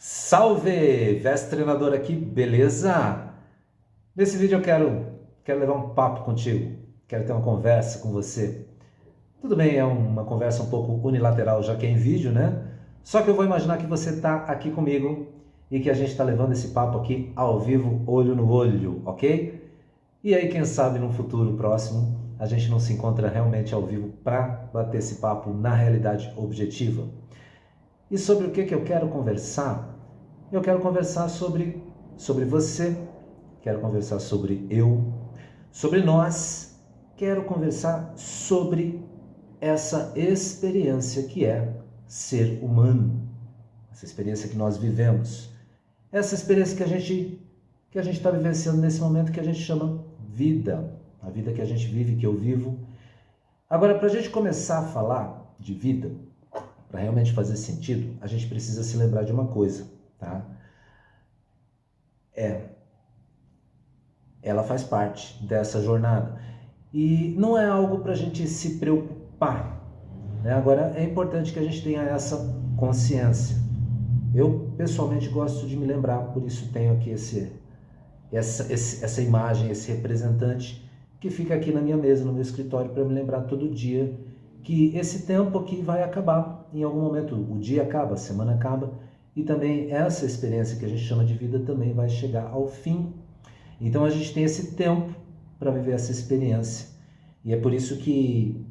Salve! Veste Treinador aqui, beleza? Nesse vídeo eu quero levar um papo contigo, quero ter uma conversa com você. Tudo bem, é uma conversa um pouco unilateral, já que é em vídeo, né? Só que eu vou imaginar que você está aqui comigo e que a gente está levando esse papo aqui ao vivo, olho no olho, ok? E aí, quem sabe, num futuro próximo, a gente não se encontra realmente ao vivo para bater esse papo na realidade objetiva. E sobre o que eu quero conversar? Eu quero conversar sobre você, quero conversar sobre eu, sobre nós, quero conversar sobre essa experiência que é ser humano, essa experiência que nós vivemos, essa experiência que a gente está vivenciando nesse momento que a gente chama vida, a vida que a gente vive, que eu vivo. Agora, para a gente começar a falar de vida, para realmente fazer sentido, a gente precisa se lembrar de uma coisa, tá? Ela faz parte dessa jornada e não é algo para a gente se preocupar, né? Agora, é importante que a gente tenha essa consciência. Eu, pessoalmente, gosto de me lembrar, por isso tenho aqui essa imagem, esse representante que fica aqui na minha mesa, no meu escritório, para me lembrar todo dia que esse tempo aqui vai acabar. Em algum momento o dia acaba, a semana acaba, e também essa experiência que a gente chama de vida também vai chegar ao fim. Então a gente tem esse tempo para viver essa experiência. E é por isso que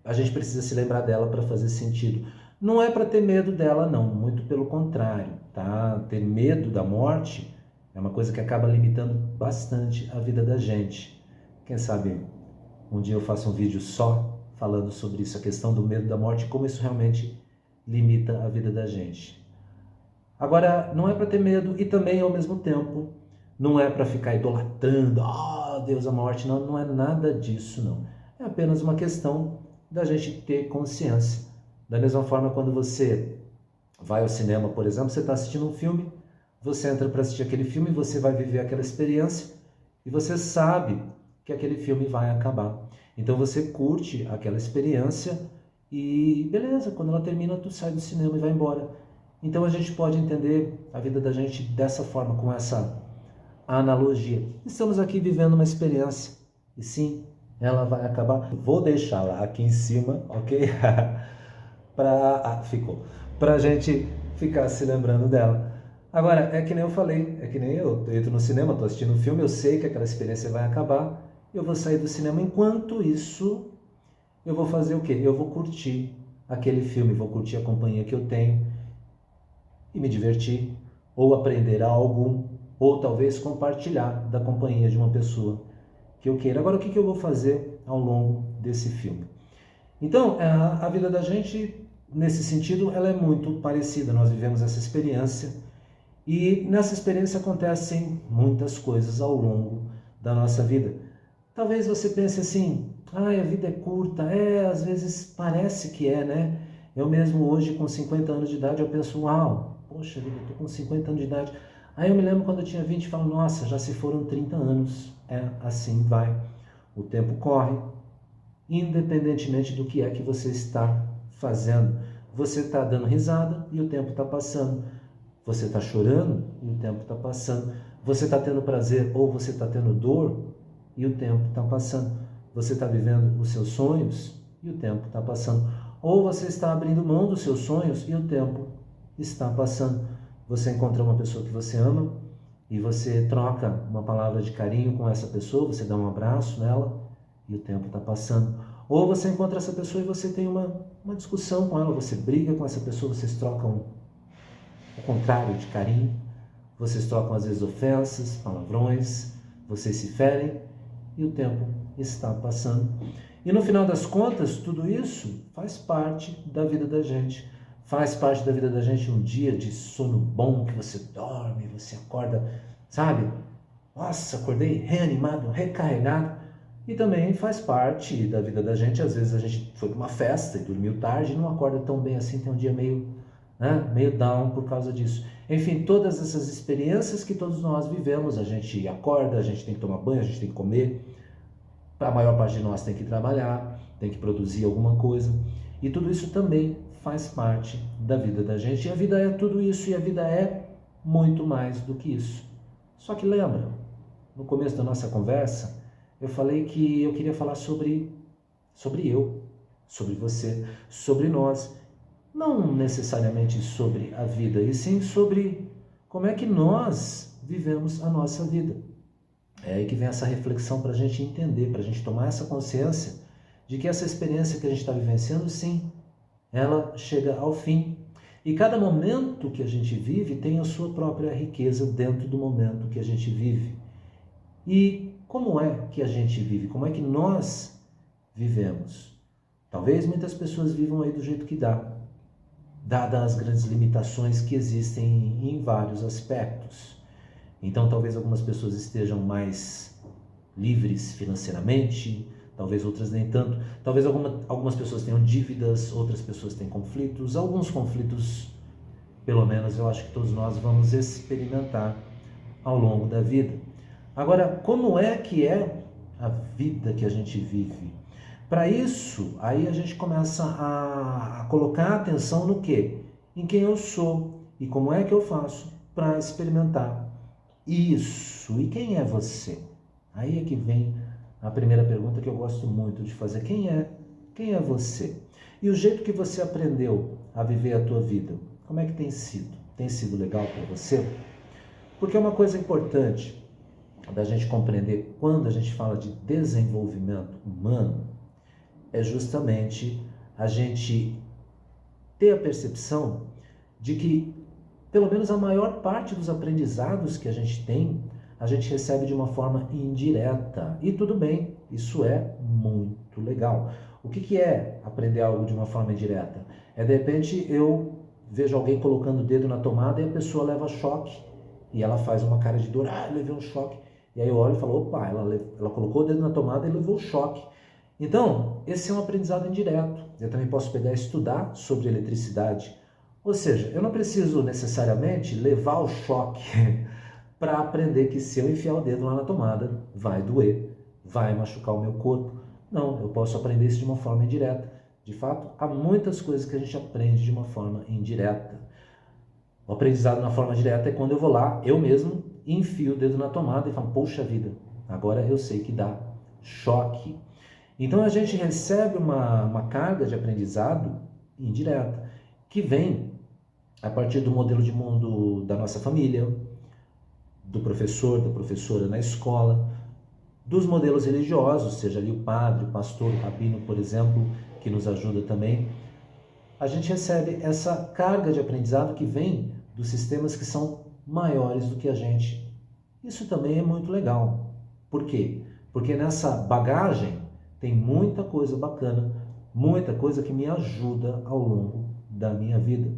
a gente precisa se lembrar dela para fazer sentido. Não é para ter medo dela, não, muito pelo contrário, tá? Ter medo da morte é uma coisa que acaba limitando bastante a vida da gente. Quem sabe um dia eu faço um vídeo só falando sobre isso, a questão do medo da morte, como isso realmente limita a vida da gente. Agora, não é para ter medo e também, ao mesmo tempo, não é para ficar idolatrando, Deus, a morte, não, não é nada disso, não. É apenas uma questão da gente ter consciência. Da mesma forma, quando você vai ao cinema, por exemplo, você está assistindo um filme, você entra para assistir aquele filme, você vai viver aquela experiência e você sabe que aquele filme vai acabar. Então você curte aquela experiência e beleza, quando ela termina, tu sai do cinema e vai embora. Então a gente pode entender a vida da gente dessa forma, com essa analogia. Estamos aqui vivendo uma experiência e sim, ela vai acabar. Vou deixá-la aqui em cima, ok? Ficou. Para a gente ficar se lembrando dela. Agora, é que nem eu falei, é que nem eu entro no cinema, estou assistindo um filme, eu sei que aquela experiência vai acabar, eu vou sair do cinema. Enquanto isso, eu vou fazer o quê? Eu vou curtir aquele filme, vou curtir a companhia que eu tenho e me divertir, ou aprender algo, ou talvez compartilhar da companhia de uma pessoa que eu queira. Agora, o que eu vou fazer ao longo desse filme? Então, a vida da gente, nesse sentido, ela é muito parecida. Nós vivemos essa experiência e nessa experiência acontecem muitas coisas ao longo da nossa vida. Talvez você pense assim, a vida é curta, às vezes parece que é, né? Eu mesmo hoje, com 50 anos de idade, eu penso, uau, poxa vida, eu tô com 50 anos de idade. Aí eu me lembro quando eu tinha 20 e falo, nossa, já se foram 30 anos. Assim vai. O tempo corre, independentemente do que é que você está fazendo. Você está dando risada e o tempo está passando. Você está chorando e o tempo está passando. Você está tendo prazer ou você está tendo dor e o tempo está passando. Você está vivendo os seus sonhos e o tempo está passando. Ou você está abrindo mão dos seus sonhos e o tempo está passando. Você encontra uma pessoa que você ama e você troca uma palavra de carinho com essa pessoa, você dá um abraço nela e o tempo está passando. Ou você encontra essa pessoa e você tem uma discussão com ela, você briga com essa pessoa, vocês trocam o contrário de carinho, vocês trocam às vezes ofensas, palavrões, vocês se ferem e o tempo está passando. E no final das contas, tudo isso faz parte da vida da gente. Faz parte da vida da gente um dia de sono bom, que você dorme, você acorda, sabe? Nossa, acordei reanimado, recarregado. E também faz parte da vida da gente, às vezes a gente foi para uma festa e dormiu tarde e não acorda tão bem assim, tem um dia meio down por causa disso. Enfim, todas essas experiências que todos nós vivemos, a gente acorda, a gente tem que tomar banho, a gente tem que comer, a maior parte de nós tem que trabalhar, tem que produzir alguma coisa, e tudo isso também faz parte da vida da gente. E a vida é tudo isso, e a vida é muito mais do que isso. Só que lembra, no começo da nossa conversa, eu falei que eu queria falar sobre eu, sobre você, sobre nós. Não necessariamente sobre a vida, e sim sobre como é que nós vivemos a nossa vida. É aí que vem essa reflexão para a gente entender, para a gente tomar essa consciência de que essa experiência que a gente está vivenciando, sim, ela chega ao fim. E cada momento que a gente vive tem a sua própria riqueza dentro do momento que a gente vive. E como é que a gente vive? Como é que nós vivemos? Talvez muitas pessoas vivam aí do jeito que dá, dadas as grandes limitações que existem em vários aspectos. Então talvez algumas pessoas estejam mais livres financeiramente, talvez outras nem tanto. Talvez algumas pessoas tenham dívidas, outras pessoas têm conflitos. Alguns conflitos, pelo menos, eu acho que todos nós vamos experimentar ao longo da vida. Agora, como é que é a vida que a gente vive? Para isso, aí a gente começa a colocar atenção no quê? Em quem eu sou e como é que eu faço para experimentar isso. E quem é você? Aí é que vem a primeira pergunta que eu gosto muito de fazer. Quem é você? E o jeito que você aprendeu a viver a tua vida, como é que tem sido? Tem sido legal para você? Porque é uma coisa importante da gente compreender quando a gente fala de desenvolvimento humano, é justamente a gente ter a percepção de que, pelo menos a maior parte dos aprendizados que a gente tem, a gente recebe de uma forma indireta. E tudo bem, isso é muito legal. O que é aprender algo de uma forma indireta? É, de repente, eu vejo alguém colocando o dedo na tomada e a pessoa leva choque. E ela faz uma cara de dor, eu levei um choque. E aí eu olho e falo, opa, ela colocou o dedo na tomada e levou choque. Então, esse é um aprendizado indireto. Eu também posso pegar e estudar sobre eletricidade. Ou seja, eu não preciso necessariamente levar o choque para aprender que se eu enfiar o dedo lá na tomada, vai doer, vai machucar o meu corpo. Não, eu posso aprender isso de uma forma indireta. De fato, há muitas coisas que a gente aprende de uma forma indireta. O aprendizado na forma direta é quando eu vou lá, eu mesmo, enfio o dedo na tomada e falo, poxa vida, agora eu sei que dá choque. Então a gente recebe uma carga de aprendizado indireta, que vem a partir do modelo de mundo da nossa família, do professor, da professora na escola, dos modelos religiosos, seja ali o padre, o pastor, o rabino, por exemplo, que nos ajuda também. A gente recebe essa carga de aprendizado que vem dos sistemas que são maiores do que a gente. Isso também é muito legal. Por quê? Porque nessa bagagem tem muita coisa bacana, muita coisa que me ajuda ao longo da minha vida.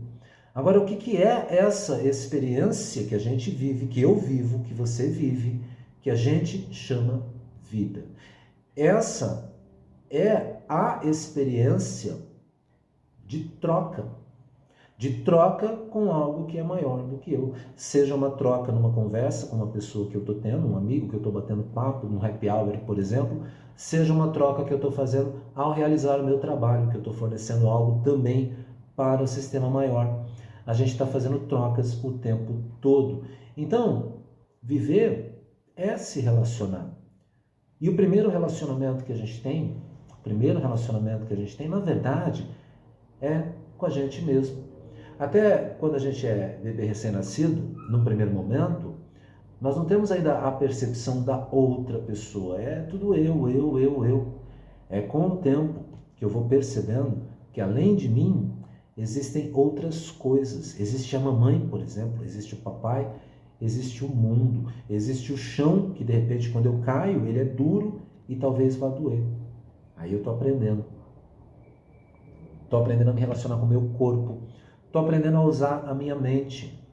Agora, o que é essa experiência que a gente vive, que eu vivo, que você vive, que a gente chama vida? Essa é a experiência de troca com algo que é maior do que eu. Seja uma troca numa conversa com uma pessoa que eu estou tendo, um amigo que eu estou batendo papo, num happy hour, por exemplo, seja uma troca que eu estou fazendo ao realizar o meu trabalho, que eu estou fornecendo algo também para o sistema maior. A gente está fazendo trocas o tempo todo. Então, viver é se relacionar. E o primeiro relacionamento que a gente tem, na verdade, é com a gente mesmo. Até quando a gente é bebê recém-nascido, num primeiro momento, nós não temos ainda a percepção da outra pessoa. É tudo eu. É com o tempo que eu vou percebendo que além de mim, existem outras coisas. Existe a mamãe, por exemplo, existe o papai, existe o mundo, existe o chão, que de repente quando eu caio, ele é duro e talvez vá doer. Aí eu estou aprendendo. Estou aprendendo a me relacionar com o meu corpo. Estou aprendendo a usar a minha mente.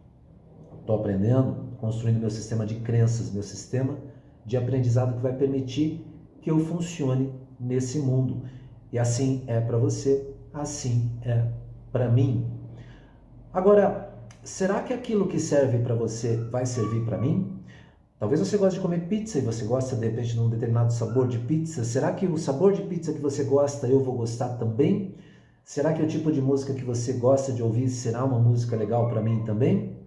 Estou aprendendo, construindo meu sistema de crenças, meu sistema de aprendizado que vai permitir que eu funcione nesse mundo. E assim é para você, assim é para mim. Agora, será que aquilo que serve para você vai servir para mim? Talvez você goste de comer pizza e você gosta de repente de um determinado sabor de pizza. Será que o sabor de pizza que você gosta eu vou gostar também? Será que o tipo de música que você gosta de ouvir será uma música legal para mim também?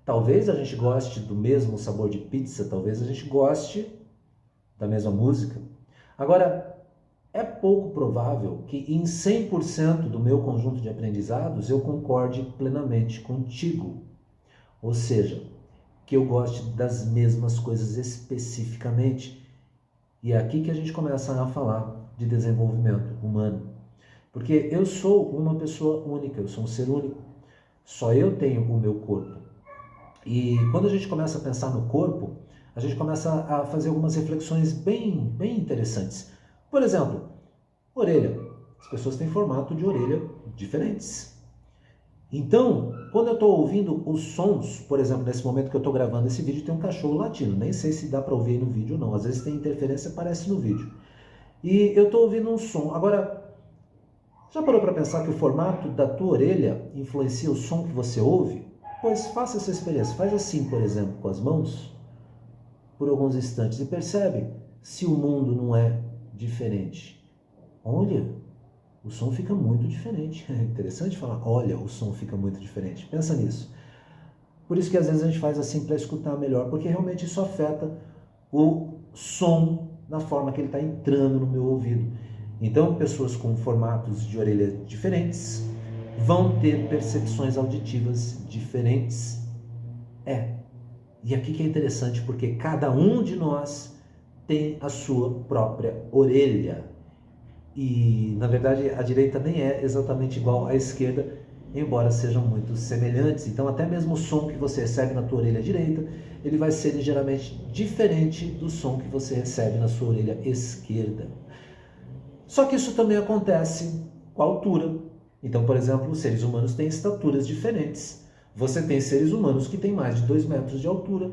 Talvez a gente goste do mesmo sabor de pizza, talvez a gente goste da mesma música. Agora, é pouco provável que em 100% do meu conjunto de aprendizados eu concorde plenamente contigo. Ou seja, que eu goste das mesmas coisas especificamente. E é aqui que a gente começa a falar de desenvolvimento humano. Porque eu sou uma pessoa única, eu sou um ser único. Só eu tenho o meu corpo. E quando a gente começa a pensar no corpo, a gente começa a fazer algumas reflexões bem interessantes. Por exemplo, orelha. As pessoas têm formato de orelha diferentes. Então, quando eu estou ouvindo os sons, por exemplo, nesse momento que eu estou gravando esse vídeo, tem um cachorro latindo. Nem sei se dá para ouvir aí no vídeo ou não. Às vezes tem interferência, aparece no vídeo. E eu estou ouvindo um som. Agora, já parou para pensar que o formato da tua orelha influencia o som que você ouve? Pois faça essa experiência. Faz assim, por exemplo, com as mãos, por alguns instantes, e percebe se o mundo não é diferente. Olha, o som fica muito diferente. É interessante falar, olha, o som fica muito diferente. Pensa nisso. Por isso que às vezes a gente faz assim para escutar melhor, porque realmente isso afeta o som na forma que ele está entrando no meu ouvido. Então, pessoas com formatos de orelha diferentes vão ter percepções auditivas diferentes. E aqui que é interessante, porque cada um de nós tem a sua própria orelha. E, na verdade, a direita nem é exatamente igual à esquerda, embora sejam muito semelhantes. Então, até mesmo o som que você recebe na tua orelha direita, ele vai ser ligeiramente diferente do som que você recebe na sua orelha esquerda. Só que isso também acontece com a altura. Então, por exemplo, os seres humanos têm estaturas diferentes. Você tem seres humanos que têm mais de 2 metros de altura.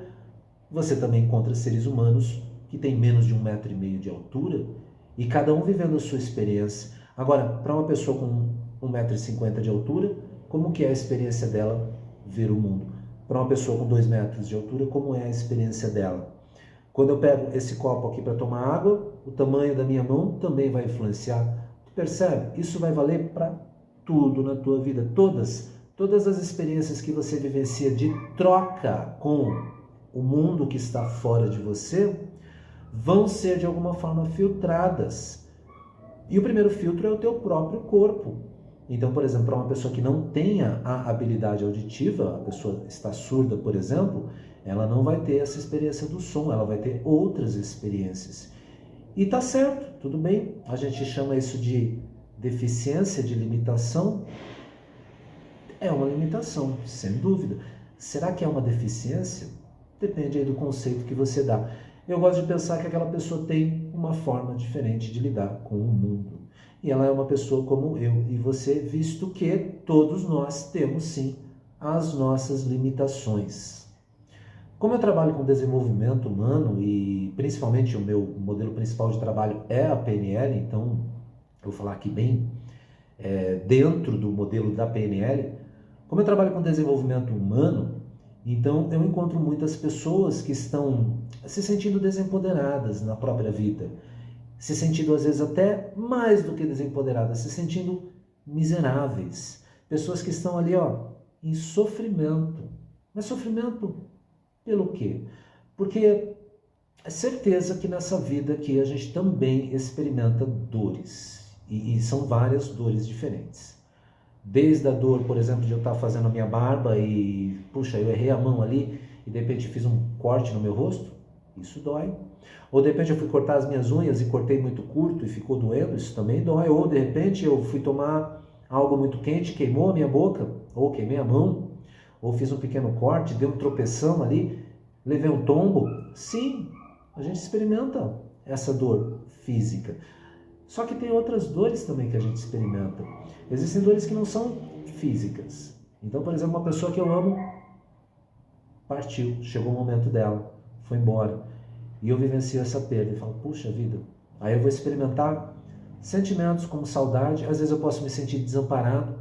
Você também encontra seres humanos que têm menos de 1,5 metro de altura. E cada um vivendo a sua experiência. Agora, para uma pessoa com 1,50 metro de altura, como que é a experiência dela ver o mundo? Para uma pessoa com 2 metros de altura, como é a experiência dela? Quando eu pego esse copo aqui para tomar água, o tamanho da minha mão também vai influenciar. Tu percebe? Isso vai valer para tudo na tua vida. Todas as experiências que você vivencia de troca com o mundo que está fora de você vão ser de alguma forma filtradas. E o primeiro filtro é o teu próprio corpo. Então, por exemplo, para uma pessoa que não tenha a habilidade auditiva, a pessoa está surda, por exemplo, ela não vai ter essa experiência do som, ela vai ter outras experiências. E tá certo, tudo bem. A gente chama isso de deficiência, de limitação. É uma limitação, sem dúvida. Será que é uma deficiência? Depende aí do conceito que você dá. Eu gosto de pensar que aquela pessoa tem uma forma diferente de lidar com o mundo. E ela é uma pessoa como eu e você, visto que todos nós temos sim as nossas limitações. Como eu trabalho com desenvolvimento humano e principalmente o meu modelo principal de trabalho é a PNL, então eu vou falar aqui bem dentro do modelo da PNL, como eu trabalho com desenvolvimento humano, então eu encontro muitas pessoas que estão se sentindo desempoderadas na própria vida, se sentindo às vezes até mais do que desempoderadas, se sentindo miseráveis, pessoas que estão ali em sofrimento. Mas sofrimento pelo quê? Porque é certeza que nessa vida aqui a gente também experimenta dores, e são várias dores diferentes. Desde a dor, por exemplo, de eu estar fazendo a minha barba e, puxa, eu errei a mão ali e de repente fiz um corte no meu rosto, isso dói. Ou de repente eu fui cortar as minhas unhas e cortei muito curto e ficou doendo, isso também dói. Ou de repente eu fui tomar algo muito quente, queimou a minha boca, ou queimei a mão, ou fiz um pequeno corte, dei um tropeção ali, levei um tombo. Sim, a gente experimenta essa dor física. Só que tem outras dores também que a gente experimenta. Existem dores que não são físicas. Então, por exemplo, uma pessoa que eu amo partiu, chegou o momento dela, foi embora. E eu vivencio essa perda e falo, puxa vida. Aí eu vou experimentar sentimentos como saudade, às vezes eu posso me sentir desamparado.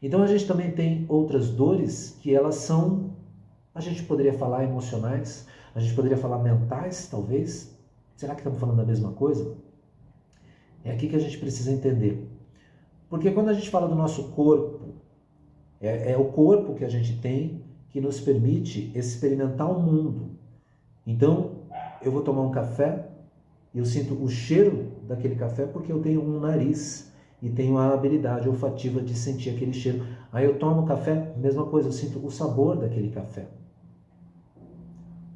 Então a gente também tem outras dores que elas são, a gente poderia falar emocionais, a gente poderia falar mentais, talvez. Será que estamos falando da mesma coisa? É aqui que a gente precisa entender. Porque quando a gente fala do nosso corpo, é o corpo que a gente tem que nos permite experimentar o mundo. Então, eu vou tomar um café e eu sinto o cheiro daquele café porque eu tenho um nariz e tenho a habilidade olfativa de sentir aquele cheiro. Aí eu tomo café, mesma coisa, eu sinto o sabor daquele café.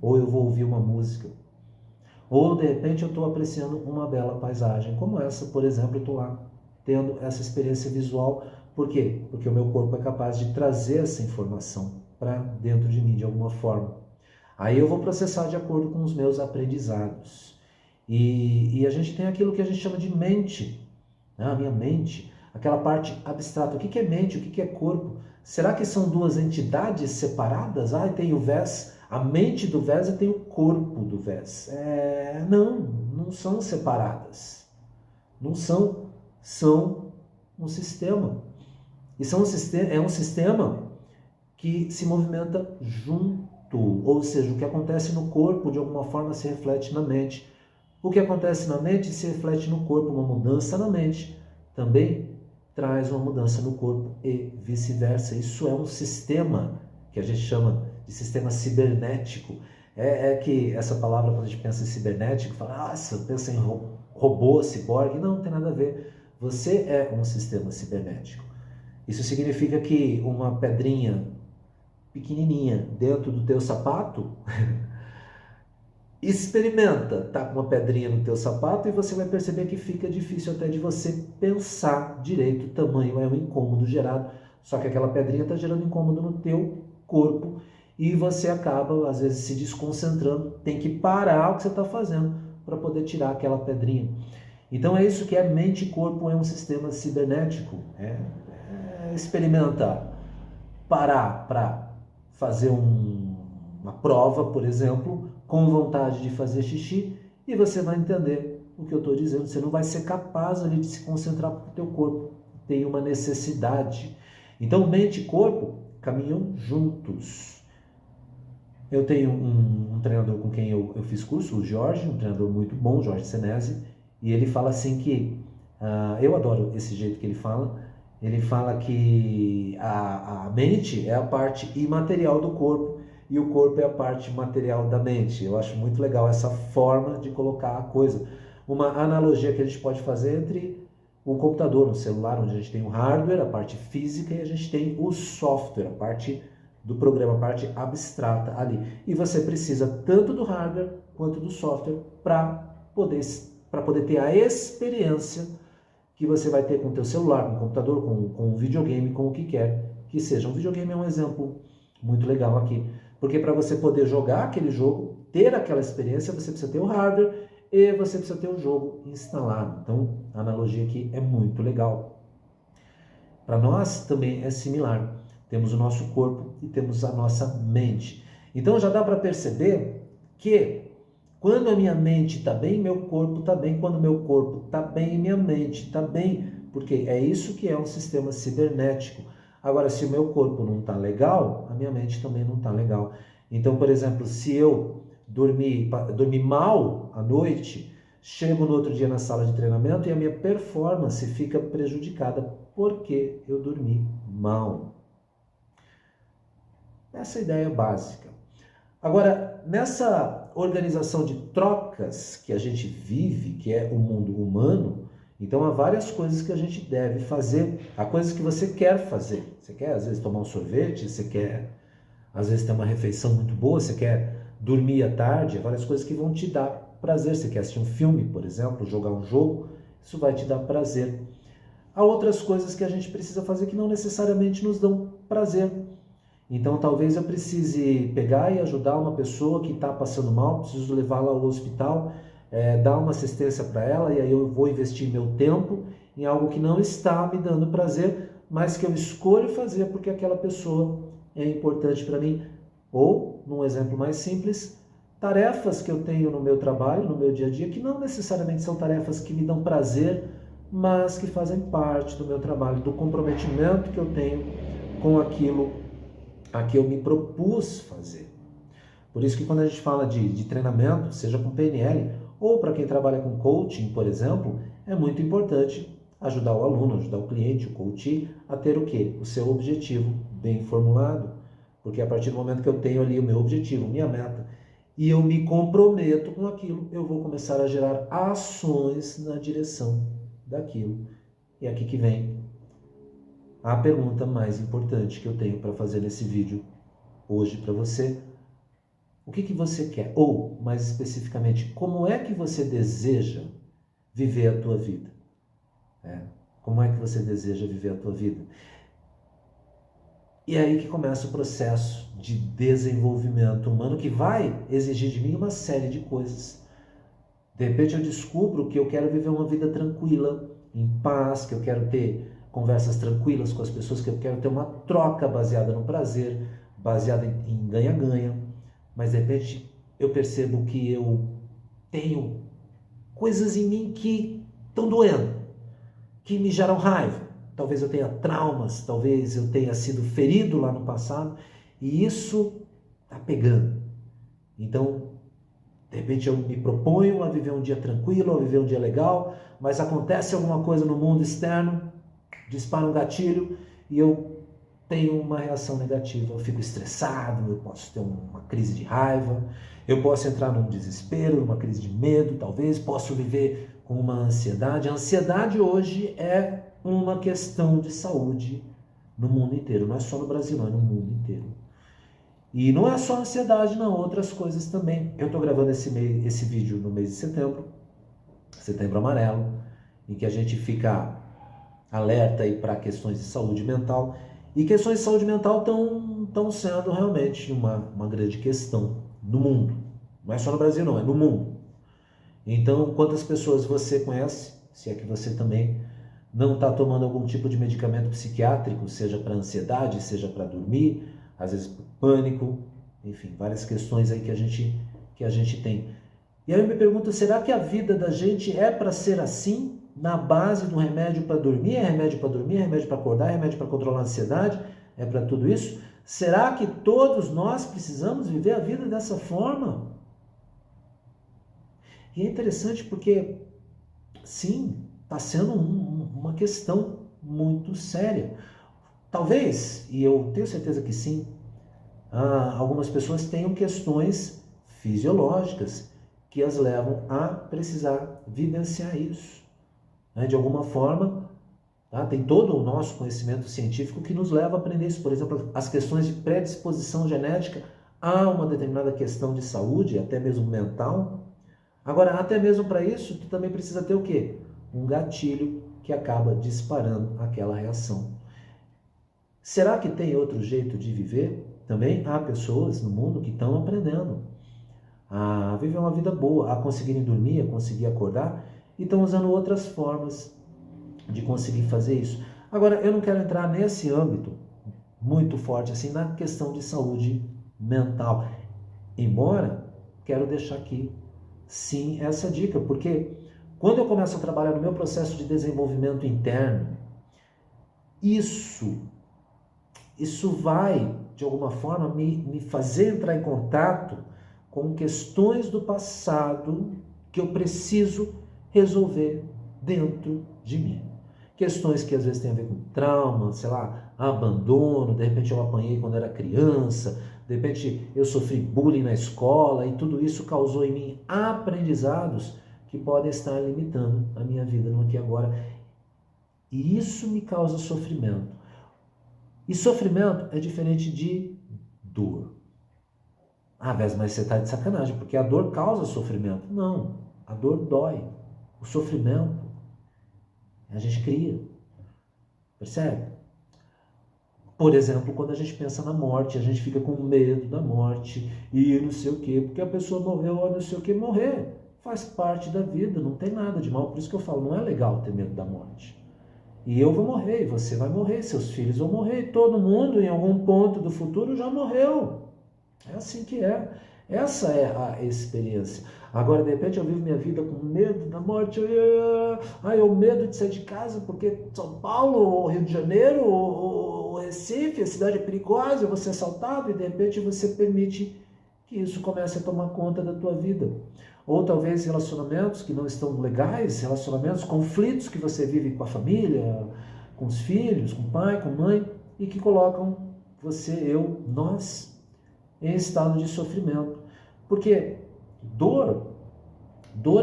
Ou eu vou ouvir uma música. Ou, de repente, eu estou apreciando uma bela paisagem, como essa, por exemplo, eu estou lá, tendo essa experiência visual. Por quê? Porque o meu corpo é capaz de trazer essa informação para dentro de mim, de alguma forma. Aí eu vou processar de acordo com os meus aprendizados. E a gente tem aquilo que a gente chama de mente. A minha mente, aquela parte abstrata. O que é mente? O que é corpo? Será que são duas entidades separadas? Tem o Vés, a mente do Vés e tem o corpo do Vés. Não são separadas. Não são. São um sistema. E é um sistema que se movimenta junto. Ou seja, o que acontece no corpo de alguma forma se reflete na mente. O que acontece na mente se reflete no corpo. Uma mudança na mente também traz uma mudança no corpo e vice-versa. Isso é um sistema que a gente chama de sistema cibernético. É que essa palavra, quando a gente pensa em cibernético, fala, pensa em robô, ciborgue. Não tem nada a ver. Você é um sistema cibernético. Isso significa que uma pedrinha pequenininha dentro do teu sapato experimenta, tá com uma pedrinha no teu sapato e você vai perceber que fica difícil até de você pensar direito. O tamanho é um incômodo gerado, só que aquela pedrinha está gerando incômodo no teu corpo e você acaba às vezes se desconcentrando, tem que parar o que você está fazendo para poder tirar aquela pedrinha. Então é isso que é mente e corpo, é um sistema cibernético. Experimenta parar para fazer uma prova, por exemplo, com vontade de fazer xixi, e você vai entender o que eu estou dizendo. Você não vai ser capaz ali de se concentrar porque o teu corpo tem uma necessidade. Então, mente e corpo caminham juntos. Eu tenho um treinador com quem eu fiz curso, o Jorge, um treinador muito bom, Jorge Senesi, e ele fala assim que, eu adoro esse jeito que ele fala que a mente é a parte imaterial do corpo e o corpo é a parte material da mente. Eu acho muito legal essa forma de colocar a coisa. Uma analogia que a gente pode fazer entre o computador, um celular, onde a gente tem o hardware, a parte física, e a gente tem o software, a parte do programa, a parte abstrata ali. E você precisa tanto do hardware quanto do software para poder ter a experiência que você vai ter com o teu celular, com o computador, com o videogame, com o que quer que seja. Um videogame é um exemplo muito legal aqui, porque para você poder jogar aquele jogo, ter aquela experiência, você precisa ter o hardware e você precisa ter o jogo instalado. Então, a analogia aqui é muito legal. Para nós também é similar. Temos o nosso corpo e temos a nossa mente. Então, já dá para perceber que quando a minha mente está bem, meu corpo está bem. Quando meu corpo está bem, minha mente está bem. Porque é isso que é um sistema cibernético. Agora, se o meu corpo não está legal, a minha mente também não está legal. Então, por exemplo, se eu dormir mal à noite, chego no outro dia na sala de treinamento e a minha performance fica prejudicada porque eu dormi mal. Essa é a ideia básica. Agora, nessa organização de trocas que a gente vive, que é o mundo humano, então há várias coisas que a gente deve fazer. Há coisas que você quer fazer. Você quer, às vezes, tomar um sorvete, você quer, às vezes, ter uma refeição muito boa, você quer dormir à tarde, há várias coisas que vão te dar prazer. Você quer assistir um filme, por exemplo, jogar um jogo, isso vai te dar prazer. Há outras coisas que a gente precisa fazer que não necessariamente nos dão prazer. Então, talvez eu precise pegar e ajudar uma pessoa que está passando mal, preciso levá-la ao hospital, dar uma assistência para ela, e aí eu vou investir meu tempo em algo que não está me dando prazer, mas que eu escolho fazer porque aquela pessoa é importante para mim. Ou, num exemplo mais simples, tarefas que eu tenho no meu trabalho, no meu dia a dia, que não necessariamente são tarefas que me dão prazer, mas que fazem parte do meu trabalho, do comprometimento que eu tenho com aquilo a que eu me propus fazer. Por isso que quando a gente fala de treinamento, seja com PNL ou para quem trabalha com coaching, por exemplo, é muito importante ajudar o aluno, ajudar o cliente, o coach, a ter o quê? O seu objetivo bem formulado. Porque a partir do momento que eu tenho ali o meu objetivo, minha meta, e eu me comprometo com aquilo, eu vou começar a gerar ações na direção daquilo. E é aqui que vem a pergunta mais importante que eu tenho para fazer nesse vídeo hoje para você. O que você quer? Ou, mais especificamente, como é que você deseja viver a tua vida? Como é que você deseja viver a tua vida? E é aí que começa o processo de desenvolvimento humano que vai exigir de mim uma série de coisas. De repente eu descubro que eu quero viver uma vida tranquila, em paz, que eu quero ter conversas tranquilas com as pessoas, que eu quero ter uma troca baseada no prazer, baseada em ganha-ganha. Mas de repente eu percebo que eu tenho coisas em mim que estão doendo, que me geram raiva. Talvez eu tenha traumas, talvez eu tenha sido ferido lá no passado, e isso está pegando. Então, de repente eu me proponho a viver um dia tranquilo, a viver um dia legal, mas acontece alguma coisa no mundo externo, dispara um gatilho e eu tenho uma reação negativa. Eu fico estressado, eu posso ter uma crise de raiva, eu posso entrar num desespero, numa crise de medo, talvez, posso viver com uma ansiedade. A ansiedade hoje é uma questão de saúde no mundo inteiro, não é só no Brasil, não, é no mundo inteiro. E não é só ansiedade, não, outras coisas também. Eu estou gravando esse vídeo no mês de setembro, Setembro Amarelo, em que a gente fica alerta aí para questões de saúde mental. E questões de saúde mental estão sendo realmente uma grande questão no mundo. Não é só no Brasil, não, é no mundo. Então, quantas pessoas você conhece, se é que você também não está tomando algum tipo de medicamento psiquiátrico, seja para ansiedade, seja para dormir, às vezes para pânico, enfim, várias questões aí que a gente tem. E aí eu me pergunto, será que a vida da gente é para ser assim, na base do remédio para dormir? É remédio para dormir, é remédio para acordar, é remédio para controlar a ansiedade? É para tudo isso? Será que todos nós precisamos viver a vida dessa forma? E é interessante porque, sim, está sendo uma questão muito séria. Talvez, e eu tenho certeza que sim, algumas pessoas tenham questões fisiológicas que as levam a precisar vivenciar isso. De alguma forma, tem todo o nosso conhecimento científico que nos leva a aprender isso. Por exemplo, as questões de predisposição genética a uma determinada questão de saúde, até mesmo mental. Agora, até mesmo para isso, tu também precisa ter o quê? Um gatilho que acaba disparando aquela reação. Será que tem outro jeito de viver? Também há pessoas no mundo que estão aprendendo a viver uma vida boa, a conseguirem dormir, a conseguir acordar, e estão usando outras formas de conseguir fazer isso. Agora, eu não quero entrar nesse âmbito muito forte assim na questão de saúde mental, embora quero deixar aqui sim essa dica, porque quando eu começo a trabalhar no meu processo de desenvolvimento interno, isso vai, de alguma forma, me fazer entrar em contato com questões do passado que eu preciso resolver dentro de mim. Questões que às vezes têm a ver com trauma, sei lá, abandono, de repente eu apanhei quando era criança, de repente eu sofri bullying na escola, e tudo isso causou em mim aprendizados que podem estar limitando a minha vida no aqui e agora. E isso me causa sofrimento. E sofrimento é diferente de dor. Mas você está de sacanagem, porque a dor causa sofrimento. Não, a dor dói. O sofrimento a gente cria. Percebe? Por exemplo, quando a gente pensa na morte, a gente fica com medo da morte e não sei o quê, porque a pessoa morreu ou não sei o quê. Morrer faz parte da vida, não tem nada de mal. Por isso que eu falo, não é legal ter medo da morte. E eu vou morrer, e você vai morrer, seus filhos vão morrer, e todo mundo em algum ponto do futuro já morreu. É assim que é. Essa é a experiência. Agora, de repente, eu vivo minha vida com medo da morte. Eu medo de sair de casa porque São Paulo, ou Rio de Janeiro, ou Recife, a cidade é perigosa, eu vou ser assaltado, e de repente você permite que isso comece a tomar conta da tua vida. Ou talvez relacionamentos que não estão legais, relacionamentos, conflitos que você vive com a família, com os filhos, com o pai, com a mãe, e que colocam você, eu, nós, em estado de sofrimento. Porque dor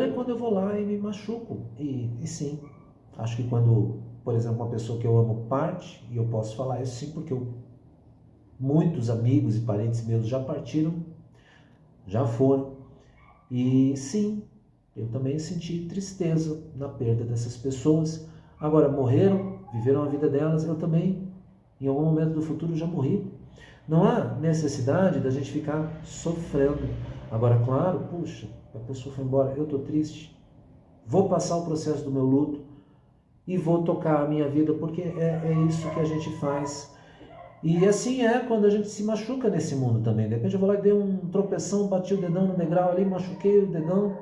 é quando eu vou lá e me machuco. E sim, acho que quando, por exemplo, uma pessoa que eu amo parte, e eu posso falar isso sim, porque muitos amigos e parentes meus já partiram, já foram. E sim, eu também senti tristeza na perda dessas pessoas. Agora, morreram, viveram a vida delas, eu também, em algum momento do futuro, já morri. Não há necessidade da gente ficar sofrendo. Agora, claro, puxa, a pessoa foi embora, eu estou triste, vou passar o processo do meu luto e vou tocar a minha vida, porque é isso que a gente faz. E assim é quando a gente se machuca nesse mundo também. De repente eu vou lá e dei um tropeção, bati o dedão no degrau ali, machuquei o dedão.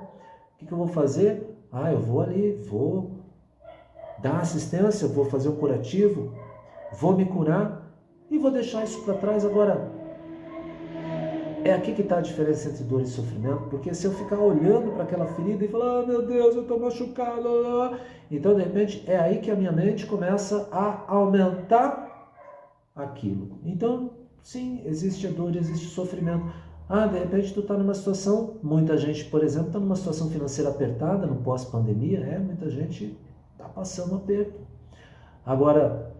O que eu vou fazer? Eu vou ali, vou dar assistência, vou fazer um curativo, vou me curar e vou deixar isso para trás. Agora, é aqui que está a diferença entre dor e sofrimento, porque se eu ficar olhando para aquela ferida e falar, meu Deus, eu estou machucado, então de repente é aí que a minha mente começa a aumentar aquilo. Então, sim, existe a dor, existe o sofrimento. De repente tu está numa situação, muita gente, por exemplo, está numa situação financeira apertada no pós-pandemia, muita gente está passando aperto. Agora,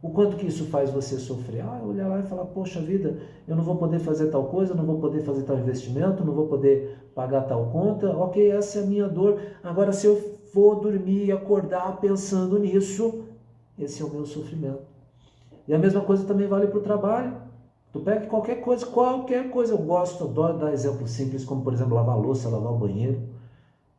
o quanto que isso faz você sofrer? Olhar lá e falar, poxa vida, eu não vou poder fazer tal coisa, não vou poder fazer tal investimento, não vou poder pagar tal conta, ok, essa é a minha dor. Agora, se eu for dormir e acordar pensando nisso, esse é o meu sofrimento. E a mesma coisa também vale para o trabalho. Tu pega qualquer coisa, eu gosto, adoro dar exemplo simples, como por exemplo, lavar a louça, lavar o banheiro.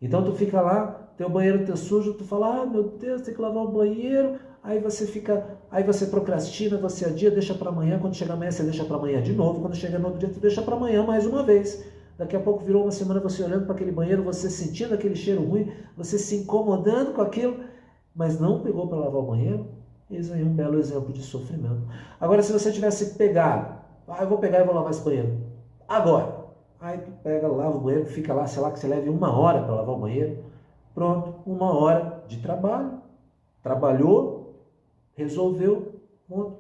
Então tu fica lá, teu banheiro tá sujo, tu fala, meu Deus, tem que lavar o banheiro, aí você procrastina, você adia, deixa para amanhã, quando chega amanhã você deixa para amanhã de novo, quando chega no outro dia tu deixa para amanhã mais uma vez. Daqui a pouco virou uma semana você olhando para aquele banheiro, você sentindo aquele cheiro ruim, você se incomodando com aquilo, mas não pegou para lavar o banheiro. Esse aí é um belo exemplo de sofrimento. Agora, se você tivesse pegado, eu vou pegar e vou lavar esse banheiro. Agora. Aí tu pega, lava o banheiro, fica lá, sei lá, que você leve 1 hora para lavar o banheiro. Pronto, 1 hora de trabalho. Trabalhou, resolveu, ponto.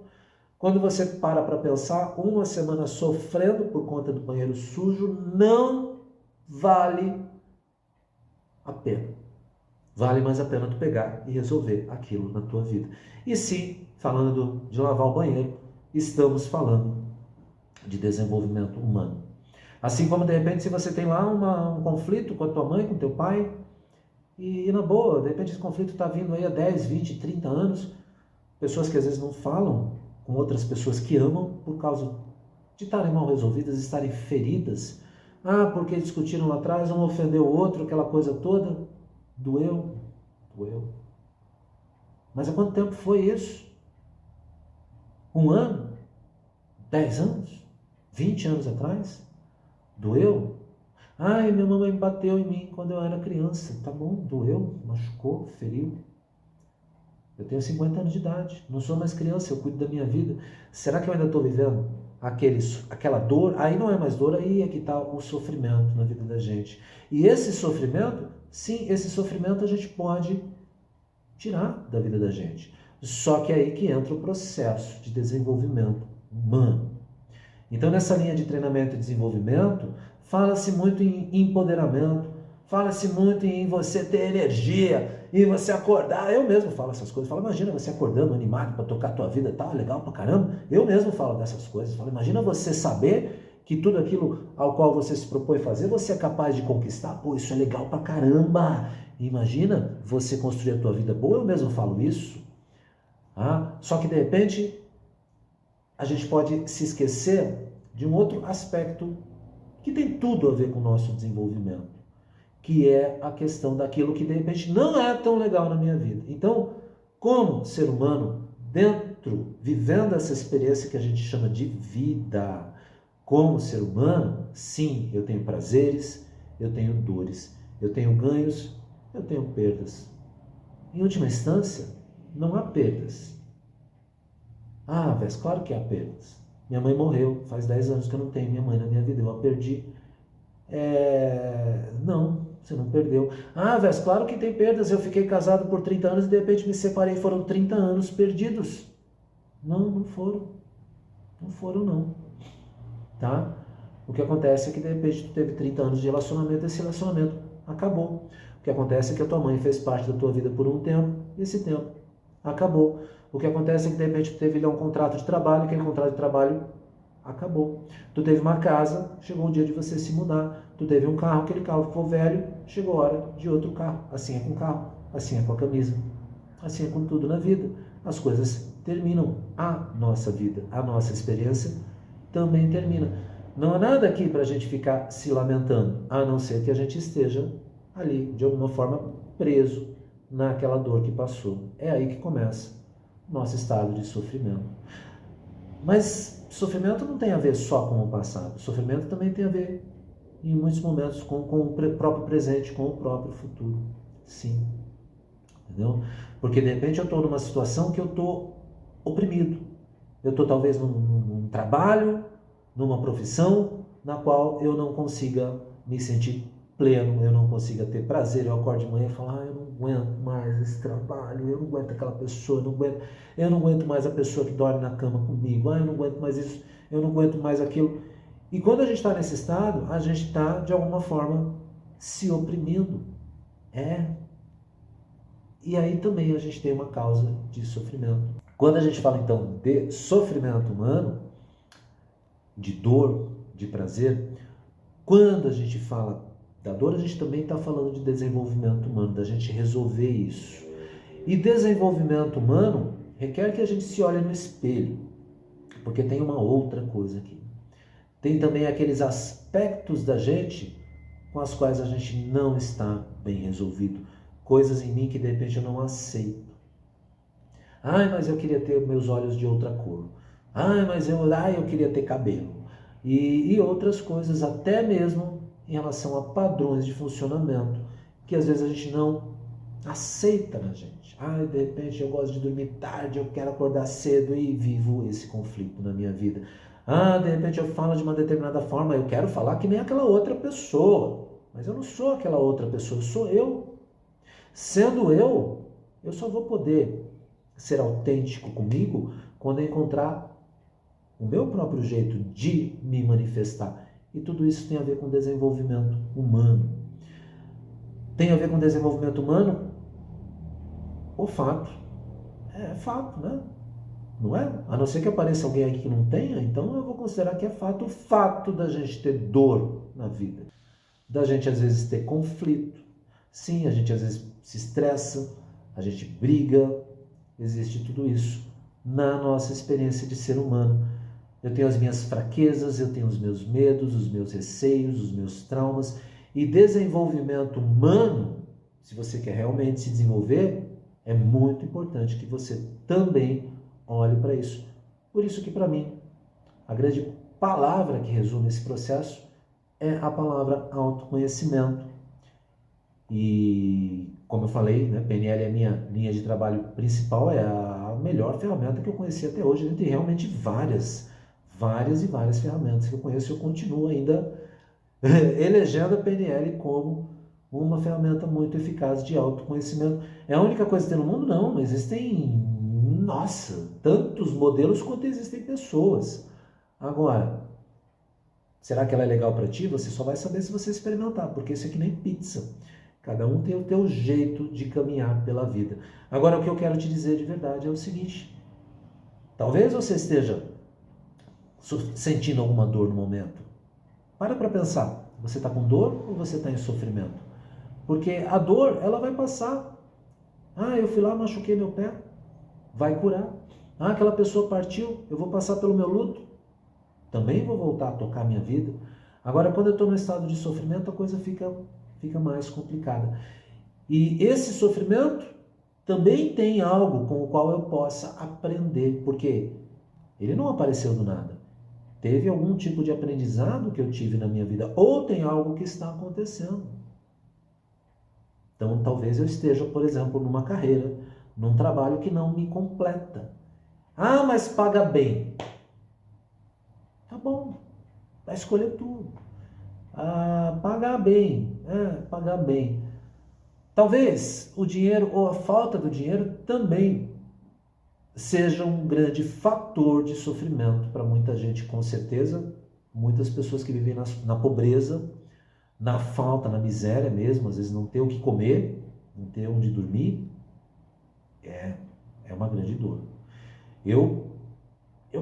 Quando você para pensar, 1 semana sofrendo por conta do banheiro sujo não vale a pena. Vale mais a pena tu pegar e resolver aquilo na tua vida. E sim, falando de lavar o banheiro, estamos falando de desenvolvimento humano. Assim como de repente se você tem lá um conflito com a tua mãe, com o teu pai, e na boa, de repente esse conflito está vindo aí há 10, 20, 30 anos, pessoas que às vezes não falam com outras pessoas que amam por causa de estarem mal resolvidas, estarem feridas. Porque discutiram lá atrás, um ofendeu o outro, aquela coisa toda. Doeu. Mas há quanto tempo foi isso? 1 ano? 10 anos? 20 anos atrás? Doeu? Minha mamãe bateu em mim quando eu era criança. Tá bom, doeu, machucou, feriu. Eu tenho 50 anos de idade, não sou mais criança, eu cuido da minha vida. Será que eu ainda estou vivendo aquela dor? Aí não é mais dor, aí é que está o sofrimento na vida da gente. E esse sofrimento, sim, esse sofrimento a gente pode tirar da vida da gente. Só que é aí que entra o processo de desenvolvimento humano. Então, nessa linha de treinamento e desenvolvimento, fala-se muito em empoderamento, fala-se muito em você ter energia, em você acordar. Eu mesmo falo essas coisas. Falo, imagina você acordando animado para tocar a tua vida, tá legal pra caramba. Eu mesmo falo dessas coisas. Falo, imagina você saber que tudo aquilo ao qual você se propõe fazer, você é capaz de conquistar. Pô, isso é legal pra caramba. Imagina você construir a tua vida boa. Eu mesmo falo isso. Só que de repente a gente pode se esquecer de um outro aspecto que tem tudo a ver com o nosso desenvolvimento, que é a questão daquilo que de repente não é tão legal na minha vida. Então, como ser humano, vivendo essa experiência que a gente chama de vida, como ser humano, sim, eu tenho prazeres, eu tenho dores, eu tenho ganhos, eu tenho perdas. Em última instância, não há perdas. Vés, claro que há perdas. Minha mãe morreu, faz 10 anos que eu não tenho minha mãe na minha vida, eu a perdi. Não, você não perdeu. Ah, Vés, claro que tem perdas, eu fiquei casado por 30 anos e de repente me separei, foram 30 anos perdidos. Não, não foram. Não foram, não. Tá? O que acontece é que de repente tu teve 30 anos de relacionamento, esse relacionamento acabou. O que acontece é que a tua mãe fez parte da tua vida por um tempo, e esse tempo acabou. O que acontece é que de repente tu teve um contrato de trabalho, aquele contrato de trabalho acabou. Tu teve uma casa, chegou o dia de você se mudar. Tu teve um carro, aquele carro ficou velho, chegou a hora de outro carro. Assim é com o carro, assim é com a camisa, assim é com tudo na vida. As coisas terminam. A nossa vida, a nossa experiência também termina. Não há nada aqui para a gente ficar se lamentando, a não ser que a gente esteja ali, de alguma forma, preso naquela dor que passou. É aí que começa o nosso estado de sofrimento. Mas sofrimento não tem a ver só com o passado. Sofrimento também tem a ver, em muitos momentos, com o próprio presente, com o próprio futuro. Sim. Entendeu? Porque, de repente, eu estou numa situação que eu estou oprimido. Eu estou, talvez, num trabalho, numa profissão, na qual eu não consiga me sentir pleno, eu não consiga ter prazer. Eu acordo de manhã e falo, eu não aguento mais esse trabalho, eu não aguento aquela pessoa, eu não aguento mais a pessoa que dorme na cama comigo, eu não aguento mais isso, eu não aguento mais aquilo. E quando a gente está nesse estado, a gente está, de alguma forma, se oprimindo. E aí também a gente tem uma causa de sofrimento. Quando a gente fala, então, de sofrimento humano, de dor, de prazer, quando a gente fala da dor, a gente também está falando de desenvolvimento humano, da gente resolver isso. E desenvolvimento humano requer que a gente se olhe no espelho, porque tem uma outra coisa aqui. Tem também aqueles aspectos da gente com as quais a gente não está bem resolvido. Coisas em mim que de repente eu não aceito. Mas eu queria ter meus olhos de outra cor. Mas eu queria ter cabelo. E outras coisas, até mesmo em relação a padrões de funcionamento, que às vezes a gente não aceita na gente. De repente eu gosto de dormir tarde, eu quero acordar cedo e vivo esse conflito na minha vida. De repente eu falo de uma determinada forma, eu quero falar que nem aquela outra pessoa. Mas eu não sou aquela outra pessoa, eu sou eu. Sendo eu só vou poder ser autêntico comigo quando eu encontrar o meu próprio jeito de me manifestar. E tudo isso tem a ver com desenvolvimento humano. Tem a ver com desenvolvimento humano? O fato. É fato, né? Não é? A não ser que apareça alguém aqui que não tenha, então eu vou considerar que é fato. O fato da gente ter dor na vida. Da gente às vezes ter conflito. Sim, a gente às vezes se estressa, a gente briga, existe tudo isso na nossa experiência de ser humano. Eu tenho as minhas fraquezas, eu tenho os meus medos, os meus receios, os meus traumas. E desenvolvimento humano, se você quer realmente se desenvolver, é muito importante que você também olhe para isso. Por isso que, para mim, a grande palavra que resume esse processo é a palavra autoconhecimento. E, como eu falei, PNL é a minha linha de trabalho principal, é a melhor ferramenta que eu conheci até hoje. Tem realmente várias e várias ferramentas que eu conheço e eu continuo ainda elegendo a PNL como uma ferramenta muito eficaz de autoconhecimento. É a única coisa que tem no mundo? Não, existem, tantos modelos quanto existem pessoas. Agora, será que ela é legal para ti? Você só vai saber se você experimentar, porque isso é que nem pizza. Cada um tem o teu jeito de caminhar pela vida. Agora, o que eu quero te dizer de verdade é o seguinte. Talvez você esteja sentindo alguma dor no momento. Para pensar. Você está com dor ou você está em sofrimento? Porque a dor, ela vai passar. Eu fui lá, machuquei meu pé. Vai curar. Aquela pessoa partiu, eu vou passar pelo meu luto. Também vou voltar a tocar a minha vida. Agora, quando eu estou no estado de sofrimento, a coisa fica mais complicada. E esse sofrimento também tem algo com o qual eu possa aprender, porque ele não apareceu do nada. Teve algum tipo de aprendizado que eu tive na minha vida, ou tem algo que está acontecendo. Então, talvez eu esteja, por exemplo, numa carreira, num trabalho que não me completa. Mas paga bem. bom, vai escolher tudo. Pagar bem, pagar bem. Talvez o dinheiro ou a falta do dinheiro também seja um grande fator de sofrimento para muita gente, com certeza. Muitas pessoas que vivem na pobreza, na falta, na miséria mesmo, às vezes não ter o que comer, não ter onde dormir, é uma grande dor. Eu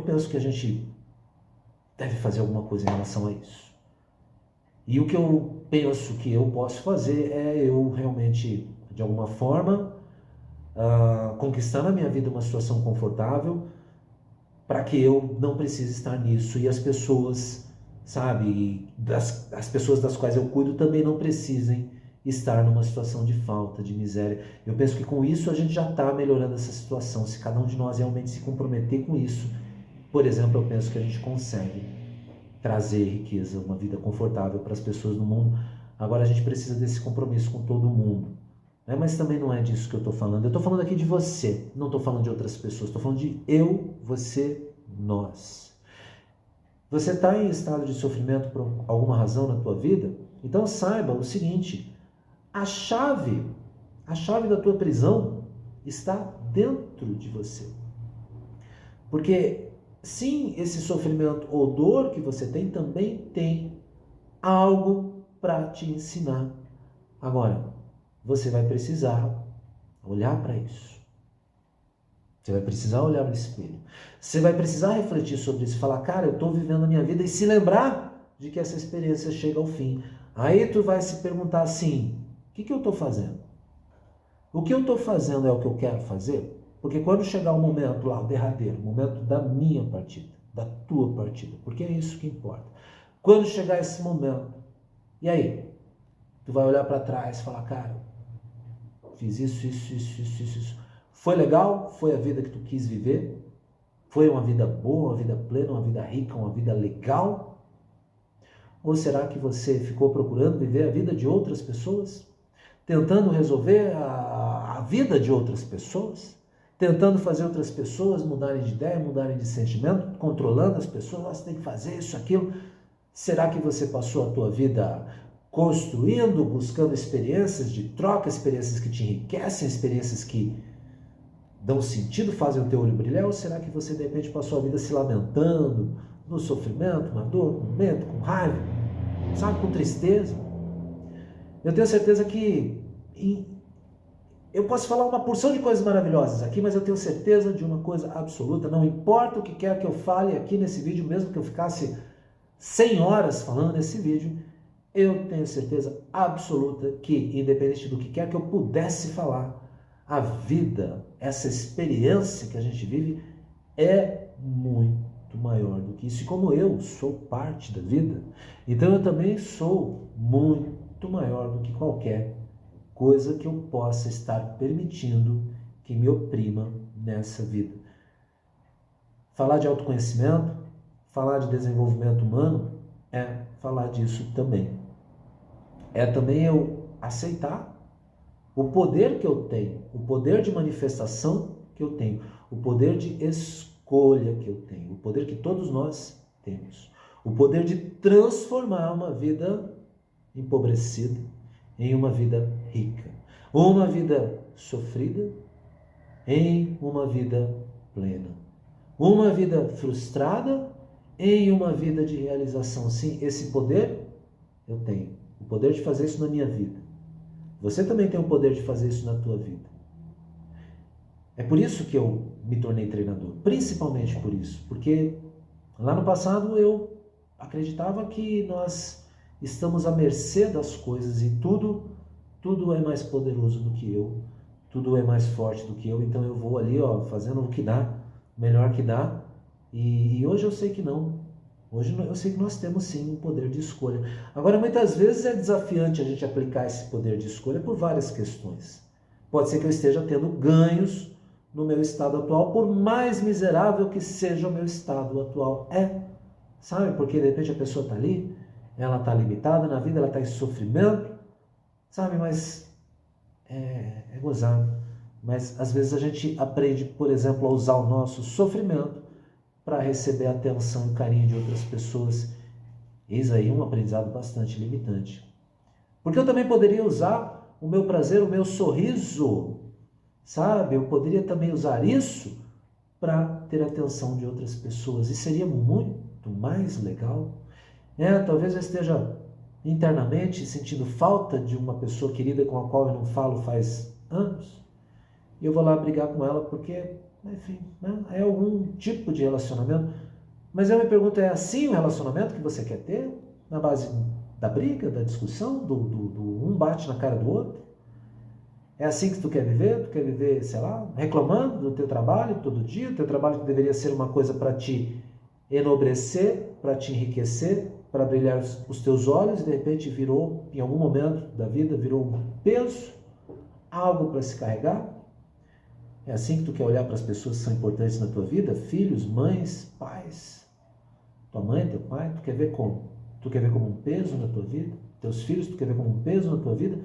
penso que a gente deve fazer alguma coisa em relação a isso. E o que eu penso que eu posso fazer é eu realmente, de alguma forma, conquistar na minha vida uma situação confortável para que eu não precise estar nisso e as pessoas, sabe, as pessoas das quais eu cuido também não precisem estar numa situação de falta, de miséria. Eu penso que com isso a gente já está melhorando essa situação. Se cada um de nós realmente se comprometer com isso, por exemplo, eu penso que a gente consegue trazer riqueza, uma vida confortável para as pessoas no mundo. Agora a gente precisa desse compromisso com todo mundo. Mas também não é disso que eu estou falando. Eu estou falando aqui de você, não estou falando de outras pessoas. Estou falando de eu, você, nós. Você está em estado de sofrimento por alguma razão na tua vida? Então saiba o seguinte, a chave da tua prisão está dentro de você. Porque sim, esse sofrimento ou dor que você tem também tem algo para te ensinar. Agora, você vai precisar olhar para isso. Você vai precisar olhar no espelho. Você vai precisar refletir sobre isso. Falar, cara, eu estou vivendo a minha vida. E se lembrar de que essa experiência chega ao fim. Aí tu vai se perguntar assim, o que eu estou fazendo? O que eu estou fazendo é o que eu quero fazer? Porque quando chegar o momento lá, o derradeiro, o momento da minha partida, da tua partida, porque é isso que importa. Quando chegar esse momento, e aí? Tu vai olhar para trás e falar, cara, fiz isso. Foi legal? Foi a vida que tu quis viver? Foi uma vida boa, uma vida plena, uma vida rica, uma vida legal? Ou será que você ficou procurando viver a vida de outras pessoas? Tentando resolver a vida de outras pessoas? Tentando fazer outras pessoas mudarem de ideia, mudarem de sentimento? Controlando as pessoas, você tem que fazer isso, aquilo? Será que você passou a tua vida construindo, buscando experiências de troca, experiências que te enriquecem, experiências que dão sentido, fazem o teu olho brilhar? Ou será que você de repente passou a vida se lamentando, no sofrimento, na dor, com medo, com raiva, sabe, com tristeza? Eu tenho certeza que eu posso falar uma porção de coisas maravilhosas aqui, mas eu tenho certeza de uma coisa absoluta, não importa o que quer que eu fale aqui nesse vídeo, mesmo que eu ficasse 100 horas falando nesse vídeo, eu tenho certeza absoluta que, independente do que quer que eu pudesse falar, a vida, essa experiência que a gente vive, é muito maior do que isso. E como eu sou parte da vida, então eu também sou muito maior do que qualquer coisa que eu possa estar permitindo que me oprima nessa vida. Falar de autoconhecimento, falar de desenvolvimento humano, é falar disso também. É também eu aceitar o poder que eu tenho, o poder de manifestação que eu tenho, o poder de escolha que eu tenho, o poder que todos nós temos, o poder de transformar uma vida empobrecida em uma vida rica, ou uma vida sofrida em uma vida plena, uma vida frustrada em uma vida de realização. Sim, esse poder eu tenho, o poder de fazer isso na minha vida. Você também tem o poder de fazer isso na tua vida. É por isso que eu me tornei treinador, principalmente por isso, porque lá no passado eu acreditava que nós estamos à mercê das coisas e tudo é mais poderoso do que eu, tudo é mais forte do que eu, então eu vou ali fazendo o que dá, o melhor que dá, e hoje eu sei que não. Hoje eu sei que nós temos sim um poder de escolha. Agora, muitas vezes é desafiante a gente aplicar esse poder de escolha por várias questões. Pode ser que eu esteja tendo ganhos no meu estado atual, por mais miserável que seja o meu estado atual. Sabe? Porque de repente a pessoa está ali, ela está limitada na vida, ela está em sofrimento, sabe? Mas é gozado. Mas às vezes a gente aprende, por exemplo, a usar o nosso sofrimento para receber a atenção e carinho de outras pessoas. Eis aí um aprendizado bastante limitante. Porque eu também poderia usar o meu prazer, o meu sorriso, sabe? Eu poderia também usar isso para ter a atenção de outras pessoas. E seria muito mais legal. Talvez eu esteja internamente sentindo falta de uma pessoa querida com a qual eu não falo faz anos. E eu vou lá brigar com ela porque, enfim, é algum tipo de relacionamento. Mas eu me pergunto, é assim o relacionamento que você quer ter? Na base da briga, da discussão, do um bate na cara do outro? É assim que tu quer viver? Tu quer viver, sei lá, reclamando do teu trabalho todo dia? O teu trabalho que deveria ser uma coisa para te enobrecer, para te enriquecer, para brilhar os teus olhos, e de repente virou, em algum momento da vida, virou um peso, algo para se carregar? É assim que tu quer olhar para as pessoas que são importantes na tua vida? Filhos, mães, pais, tua mãe, teu pai? Tu quer ver como? Tu quer ver como um peso na tua vida? Teus filhos, tu quer ver como um peso na tua vida?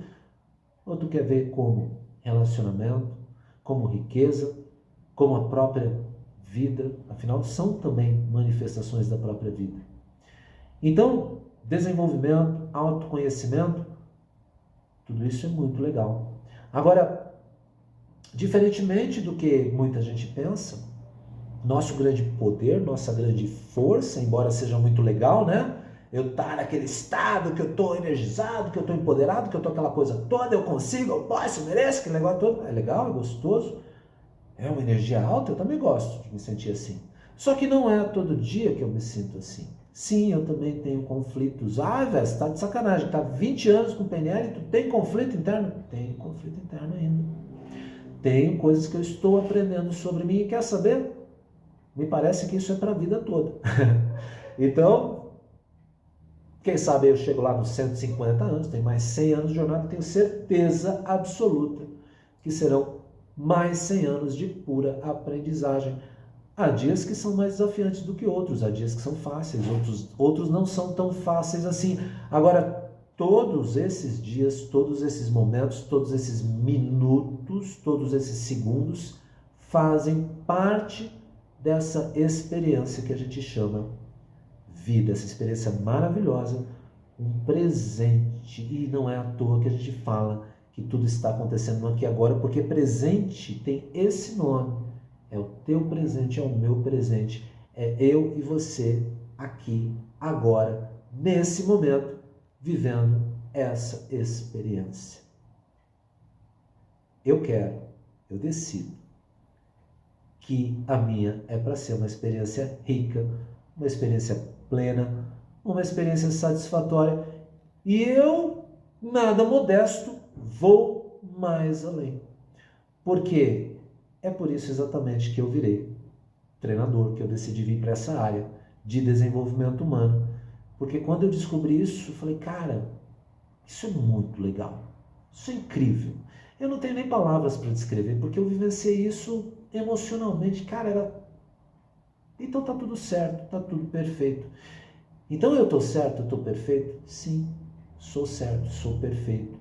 Ou tu quer ver como relacionamento, como riqueza, como a própria vida? Afinal, são também manifestações da própria vida. Então, desenvolvimento, autoconhecimento, tudo isso é muito legal. Agora, diferentemente do que muita gente pensa, nosso grande poder, nossa grande força, embora seja muito legal, né? Eu estar naquele estado que eu estou energizado, que eu estou empoderado, que eu estou aquela coisa toda, eu consigo, eu posso, eu mereço, aquele negócio todo. É legal, é gostoso, é uma energia alta, eu também gosto de me sentir assim. Só que não é todo dia que eu me sinto assim. Sim, eu também tenho conflitos. Ah, velho, você tá de sacanagem, tá 20 anos com PNL e tu tem conflito interno? Tenho conflito interno ainda. Tenho coisas que eu estou aprendendo sobre mim e quer saber? Me parece que isso é para a vida toda. Então, quem sabe eu chego lá nos 150 anos, tenho mais 100 anos de jornada, tenho certeza absoluta que serão mais 100 anos de pura aprendizagem. Há dias que são mais desafiantes do que outros, há dias que são fáceis, outros não são tão fáceis assim. Agora, todos esses dias, todos esses momentos, todos esses minutos, todos esses segundos fazem parte dessa experiência que a gente chama vida, essa experiência maravilhosa, um presente. E não é à toa que a gente fala que tudo está acontecendo no aqui e agora, porque presente tem esse nome. É o teu presente, é o meu presente, é eu e você aqui, agora, nesse momento, vivendo essa experiência. Eu decido que a minha é para ser uma experiência rica, uma experiência plena, uma experiência satisfatória. E eu, nada modesto, vou mais além. Porque é por isso exatamente que eu virei treinador, que eu decidi vir para essa área de desenvolvimento humano. Porque quando eu descobri isso, eu falei, cara, isso é muito legal, isso é incrível. Eu não tenho nem palavras para descrever, porque eu vivenciei isso emocionalmente. Cara, então tá tudo certo, tá tudo perfeito. Então eu tô certo, eu tô perfeito? Sim, sou certo, sou perfeito.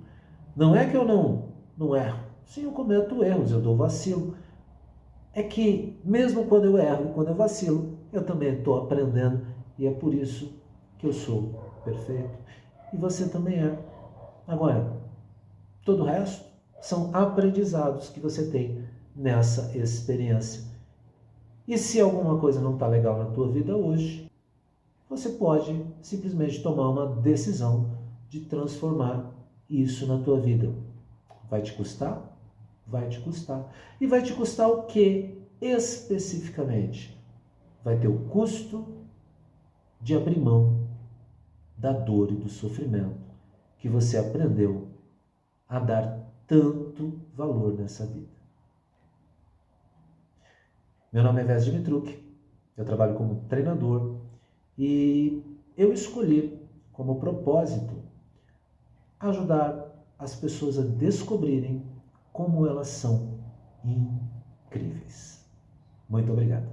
Não é que eu não erro. Sim, eu cometo erros, eu dou vacilo. É que mesmo quando eu erro e quando eu vacilo, eu também estou aprendendo, e é por isso que eu sou perfeito. E você também é. Agora, todo o resto são aprendizados que você tem nessa experiência. E se alguma coisa não está legal na tua vida hoje, você pode simplesmente tomar uma decisão de transformar isso na tua vida. Vai te custar? Vai te custar. E vai te custar o que especificamente? Vai ter o custo de abrir mão da dor e do sofrimento que você aprendeu a dar tanto valor nessa vida. Meu nome é Vés Dimitruk, eu trabalho como treinador e eu escolhi como propósito ajudar as pessoas a descobrirem como elas são incríveis. Muito obrigado.